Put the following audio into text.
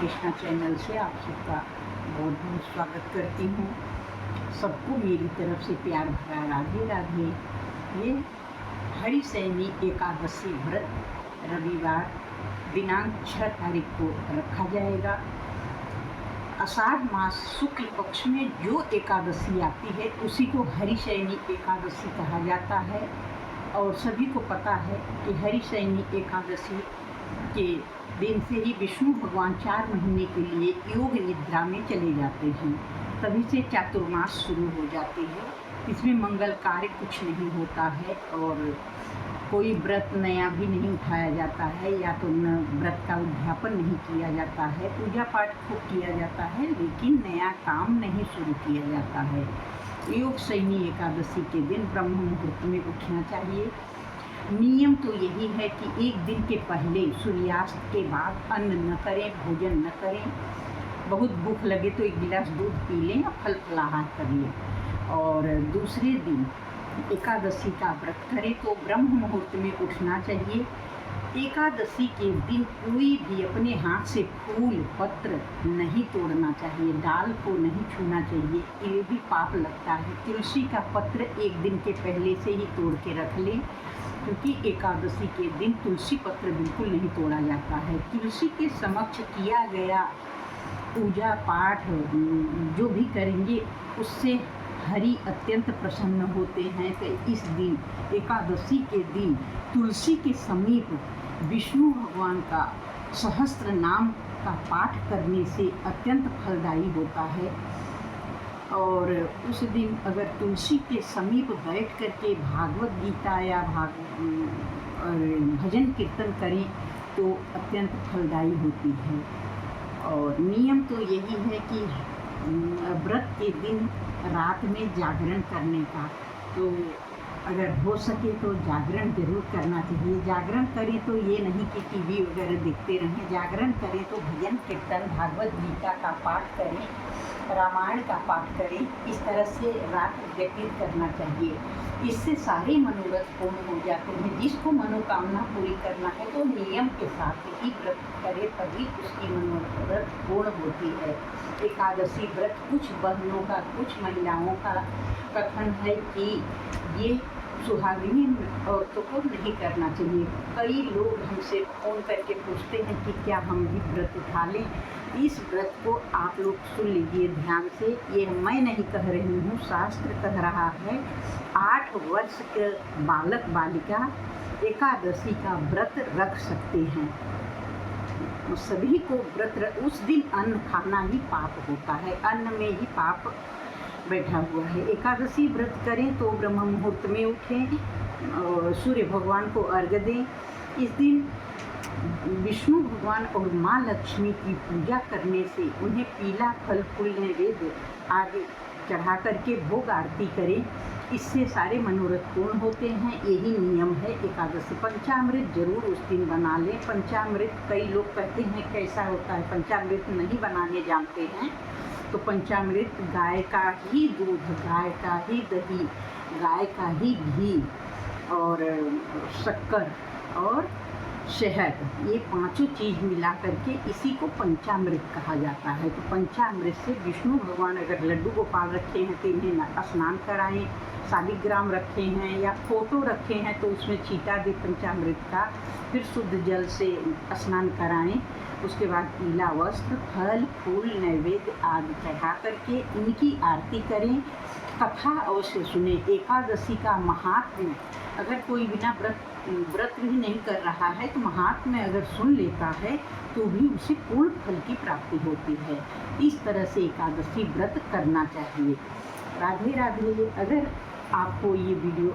Krishna channel से आप सबका बहुत बहुत स्वागत करती हूँ। सबको मेरी तरफ से प्यार भरा राधे राधे। ये हरिशयनी एकादशी व्रत रविवार दिनांक 6 तारीख को रखा जाएगा। आषाढ़ मास शुक्ल पक्ष में जो एकादशी आती है उसी को हरिशयनी एकादशी कहा जाता है। और सभी को पता है कि हरिशयनी एकादशी के दिन से ही विष्णु भगवान 4 महीने के लिए योग निद्रा में चले जाते हैं। तभी से चातुर्मास शुरू हो जाती है। इसमें मंगल कार्य कुछ नहीं होता है और कोई व्रत नया भी नहीं उठाया जाता है या तो न व्रत का उद्यापन नहीं किया जाता है। पूजा पाठ खूब किया जाता है लेकिन नया काम नहीं शुरू किया जाता है। योग शयनी एकादशी के दिन ब्रह्म मुहूर्त में उठना चाहिए। नियम तो यही है कि एक दिन के पहले सूर्यास्त के बाद अन्न न करें, भोजन न करें। बहुत भूख लगे तो एक गिलास दूध पी लें या फल फलाहार कर लें। और दूसरे दिन एकादशी का व्रत करें तो ब्रह्म मुहूर्त में उठना चाहिए। एकादशी के दिन कोई भी अपने हाथ से फूल पत्र नहीं तोड़ना चाहिए, डाल को नहीं छूना चाहिए, ये भी पाप लगता है। तुलसी का पत्र एक दिन के पहले से ही तोड़ के रख लें, क्योंकि एकादशी के दिन तुलसी पत्र बिल्कुल नहीं तोड़ा जाता है। तुलसी के समक्ष किया गया पूजा पाठ जो भी करेंगे उससे हरि अत्यंत प्रसन्न होते हैं। कि इस दिन एकादशी के दिन तुलसी के समीप विष्णु भगवान का सहस्त्र नाम का पाठ करने से अत्यंत फलदायी होता है। और उस दिन अगर तुलसी के समीप बैठ करके भागवत गीता या भजन कीर्तन करें तो अत्यंत फलदायी होती है। और नियम तो यही है कि व्रत के दिन रात में जागरण करने का, तो अगर हो सके तो जागरण जरूर करना चाहिए। जागरण करें तो ये नहीं कि टीवी वगैरह देखते रहें। जागरण करें तो भजन कीर्तन भागवत गीता का पाठ करें, रामायण का पाठ करें। इस तरह से रात व्यतीत करना चाहिए। इससे सारे मनोरथ पूर्ण हो जाते हैं। जिसको मनोकामना पूरी करना है तो नियम के साथ ही व्रत करे तभी उसकी मनोरथ पूर्ण होती है। एकादशी व्रत कुछ बहनों का, कुछ महिलाओं का कथन है कि ये सुहागिनी औरतों को नहीं करना चाहिए। कई लोग हमसे फ़ोन करके पूछते हैं कि क्या हम भी व्रत उठा लें। इस व्रत को आप लोग सुन लीजिए ध्यान से। ये मैं नहीं कह रही हूँ, शास्त्र कह रहा है। 8 वर्ष के बालक बालिका एकादशी का व्रत रख सकते हैं। सभी को व्रत उस दिन अन्न खाना ही पाप होता है। अन्न में ही पाप बैठा हुआ है। एकादशी व्रत करें तो ब्रह्म मुहूर्त में उठें और सूर्य भगवान को अर्घ्य दें। इस दिन विष्णु भगवान और माँ लक्ष्मी की पूजा करने से उन्हें पीला फल फूल नैवेद्य आदि चढ़ा करके भोग आरती करें। इससे सारे मनोरथ पूर्ण होते हैं। यही नियम है एकादशी। पंचामृत जरूर उस दिन बना लें। पंचामृत कई लोग कहते हैं कैसा होता है, पंचामृत नहीं बनाने जानते हैं तो पंचामृत गाय का ही दूध, गाय का ही दही, गाय का ही घी और शक्कर और शहद, ये 5 चीज़ मिला करके इसी को पंचामृत कहा जाता है। तो पंचामृत से विष्णु भगवान अगर लड्डू गोपाल रखे हैं तो इन्हें स्नान कराएं। शालिग्राम रखे हैं या फोटो रखे हैं तो उसमें छींटा दे पंचामृत का, फिर शुद्ध जल से स्नान कराएं। उसके बाद पीला वस्त्र, फल फूल नैवेद्य आदि चढ़ा करके इनकी आरती करें। कथा अवश्य सुने। एकादशी का महात्म्य अगर कोई बिना व्रत भी नहीं कर रहा है तो महात्म्य अगर सुन लेता है तो भी उसे पूर्ण फल की प्राप्ति होती है। इस तरह से एकादशी व्रत करना चाहिए। राधे राधे। अगर आपको ये वीडियो